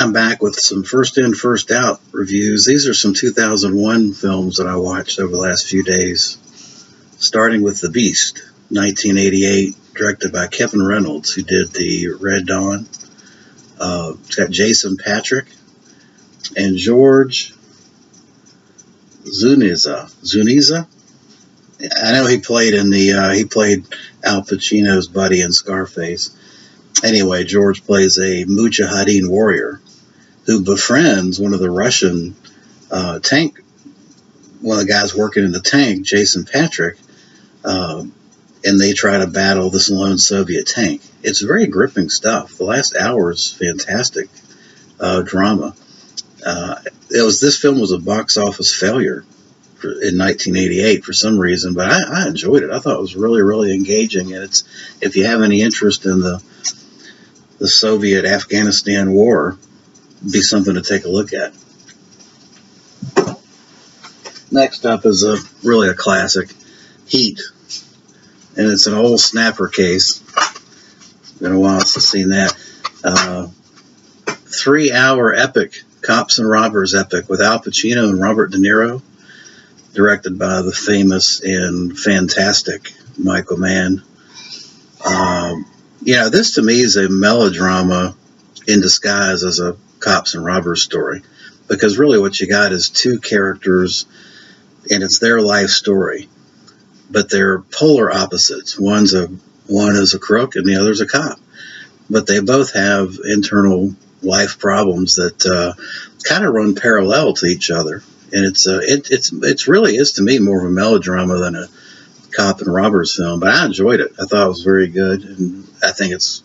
I'm back with some first in, first out reviews. These are some 2001 films that I watched over the last few days, starting with The Beast, 1988, directed by Kevin Reynolds, who did the Red Dawn. It's got Jason Patric and George Zuniza. I know he played he played Al Pacino's buddy in Scarface. Anyway, George plays a Mujahideen warrior who befriends one of the Russian one of the guys working in the tank, Jason Patric, and they try to battle this lone Soviet tank. It's very gripping stuff. The last hour is fantastic drama. This film was a box office failure in 1988 for some reason, but I enjoyed it. I thought it was really, really engaging, and if you have any interest in the Soviet-Afghanistan war, be something to take a look at. Next up is really a classic, Heat, and it's an old snapper case. It's been a while since I've seen that. 3-hour epic, cops and robbers epic with Al Pacino and Robert De Niro, directed by the famous and fantastic Michael Mann. This to me is a melodrama in disguise as a cops and robbers story, because really what you got is two characters, and it's their life story, but they're polar opposites. One is a crook and the other's a cop, but they both have internal life problems that kind of run parallel to each other, and it's really is to me more of a melodrama than a cop and robbers film, but I enjoyed it. I thought it was very good, and I think it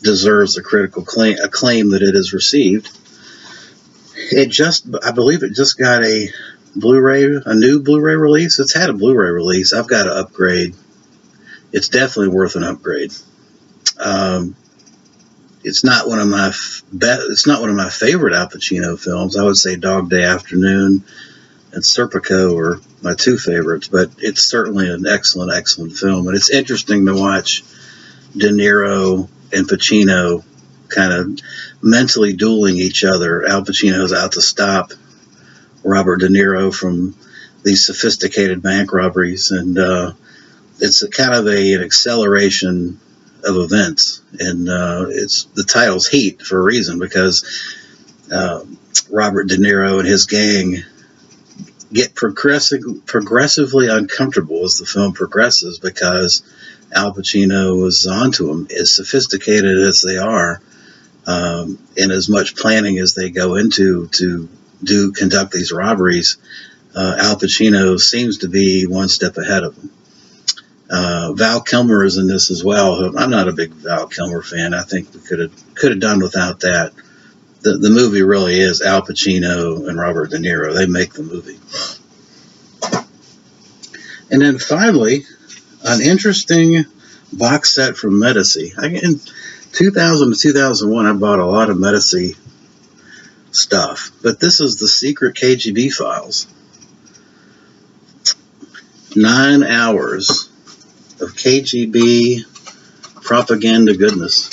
deserves the critical acclaim that it has received. I believe it just got a new Blu-ray release. It's had a Blu-ray release. I've got to upgrade. It's definitely worth an upgrade. It's not one of my favorite Al Pacino films. I would say Dog Day Afternoon and Serpico are my two favorites, but it's certainly an excellent, excellent film. And it's interesting to watch De Niro and Pacino kind of mentally dueling each other. Al Pacino's out to stop Robert De Niro from these sophisticated bank robberies, and it's kind of an acceleration of events. And the title's Heat for a reason, because Robert De Niro and his gang get progressively uncomfortable as the film progresses, because Al Pacino is onto them. As sophisticated as they are, and as much planning as they go into to conduct these robberies, Al Pacino seems to be one step ahead of them. Val Kilmer is in this as well. I'm not a big Val Kilmer fan. I think we could have done without that. The movie really is Al Pacino and Robert De Niro. They make the movie. And then finally, an interesting box set from Medici. In 2000 to 2001, I bought a lot of Medici stuff, but this is the Secret KGB Files. 9 hours of KGB propaganda goodness.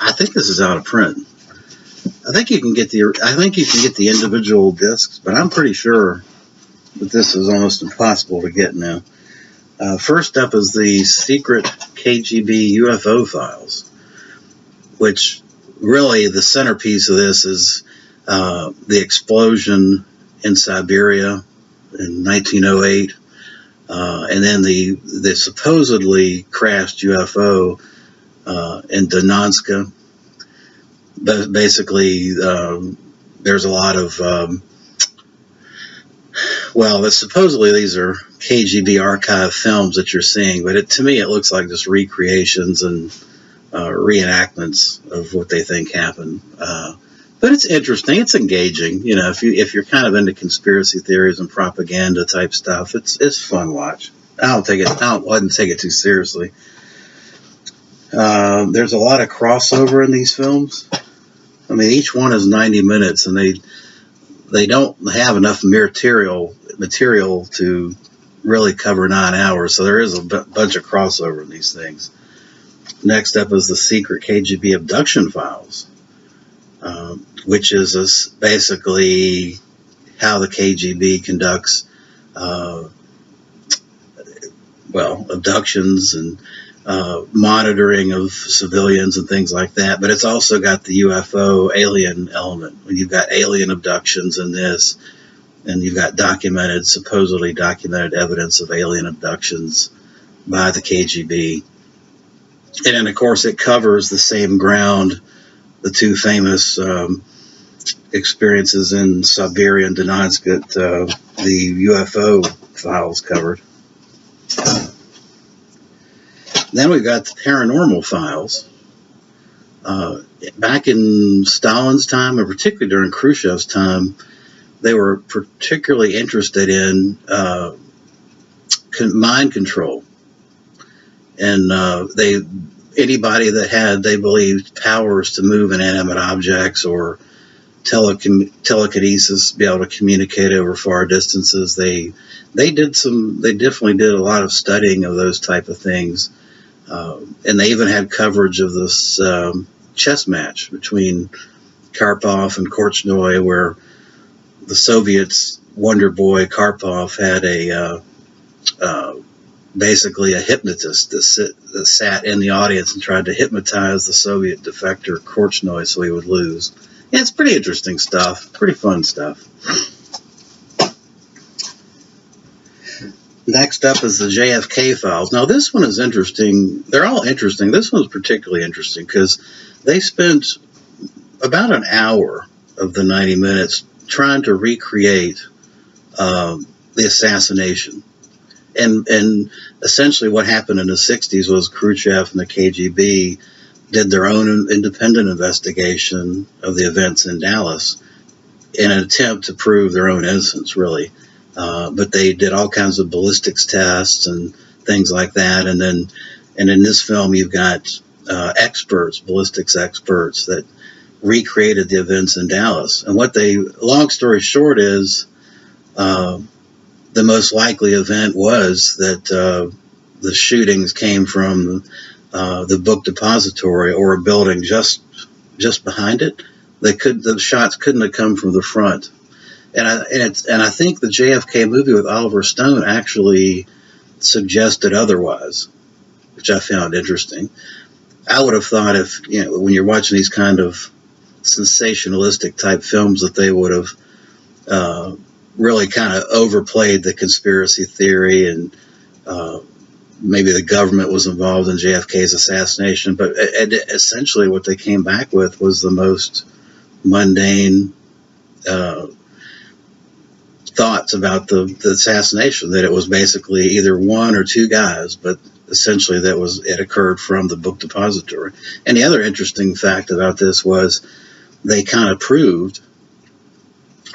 I think this is out of print. I think you can get the individual discs, but I'm pretty sure that this is almost impossible to get now. First up is the Secret KGB UFO Files, which really the centerpiece of this is the explosion in Siberia in 1908, and then the supposedly crashed UFO in Donetsk. But basically, there's a lot of supposedly these are KGB archive films that you're seeing, but to me it looks like just recreations and reenactments of what they think happened. But it's interesting. It's engaging. If you're kind of into conspiracy theories and propaganda type stuff, it's fun watch. I wouldn't take it too seriously. There's a lot of crossover in these films. I mean, each one is 90 minutes, and they don't have enough material to really cover 9 hours. So there is a bunch of crossover in these things. Next up is the Secret KGB Abduction Files. which is basically how the KGB conducts, abductions and monitoring of civilians and things like that. But it's also got the UFO alien element. When you've got alien abductions in this, and you've got supposedly documented evidence of alien abductions by the KGB. And then, of course, it covers the same ground, the two famous experiences in Siberia and Donetsk that the UFO files covered. Then we've got the paranormal files. Back in Stalin's time, and particularly during Khrushchev's time, they were particularly interested in mind control. And anybody that had, they believed, powers to move inanimate objects or telekinesis, be able to communicate over far distances, they definitely did a lot of studying of those type of things. And they even had coverage of this chess match between Karpov and Korchnoi, where the Soviets' Wonder Boy Karpov had basically a hypnotist that sat in the audience and tried to hypnotize the Soviet defector Korchnoi so he would lose. Yeah, it's pretty interesting stuff, pretty fun stuff. Next up is the JFK files. Now, this one is interesting. They're all interesting. This one's particularly interesting because they spent about an hour of the 90 minutes trying to recreate the assassination. And essentially what happened in the 60s was Khrushchev and the KGB did their own independent investigation of the events in Dallas in an attempt to prove their own innocence, really. But they did all kinds of ballistics tests and things like that. And in this film, you've got ballistics experts that recreated the events in Dallas. And long story short is, the most likely event was that the shootings came from the book depository or a building just behind it. The shots couldn't have come from the front. And I think the JFK movie with Oliver Stone actually suggested otherwise, which I found interesting. I would have thought when you're watching these kind of sensationalistic type films, that they would have really kind of overplayed the conspiracy theory and maybe the government was involved in JFK's assassination. But essentially what they came back with was the most mundane thoughts about the assassination, that it was basically either one or two guys, but essentially it occurred from the book depository. And the other interesting fact about this was they kind of proved,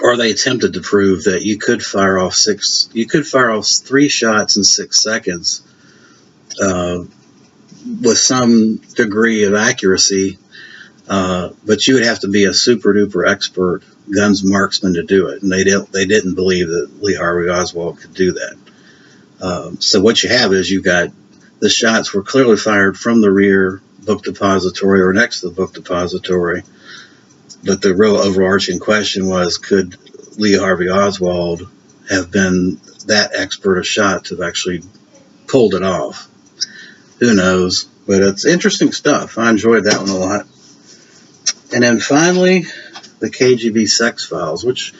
or they attempted to prove, that you could fire off 3 shots in 6 seconds with some degree of accuracy, but you would have to be a super duper expert guns marksman to do it, and they didn't believe that Lee Harvey Oswald could do that. So what you have is you've got the shots were clearly fired from the rear book depository or next to the book depository, but the real overarching question was, could Lee Harvey Oswald have been that expert a shot to have actually pulled it off? Who knows? But it's interesting stuff. I enjoyed that one a lot. And then finally, the KGB sex files, which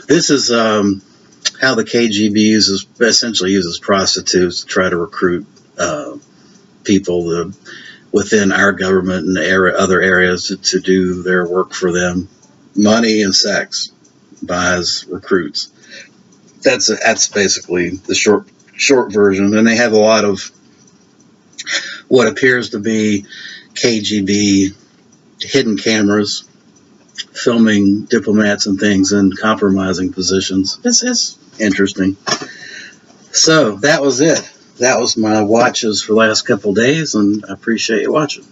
this is how the KGB essentially uses prostitutes to try to recruit people within our government and other areas to do their work for them. Money and sex buys recruits. That's basically the short version. And they have a lot of what appears to be KGB hidden cameras filming diplomats and things in compromising positions. It's interesting. So that was it. That was my watches for the last couple days, and I appreciate you watching.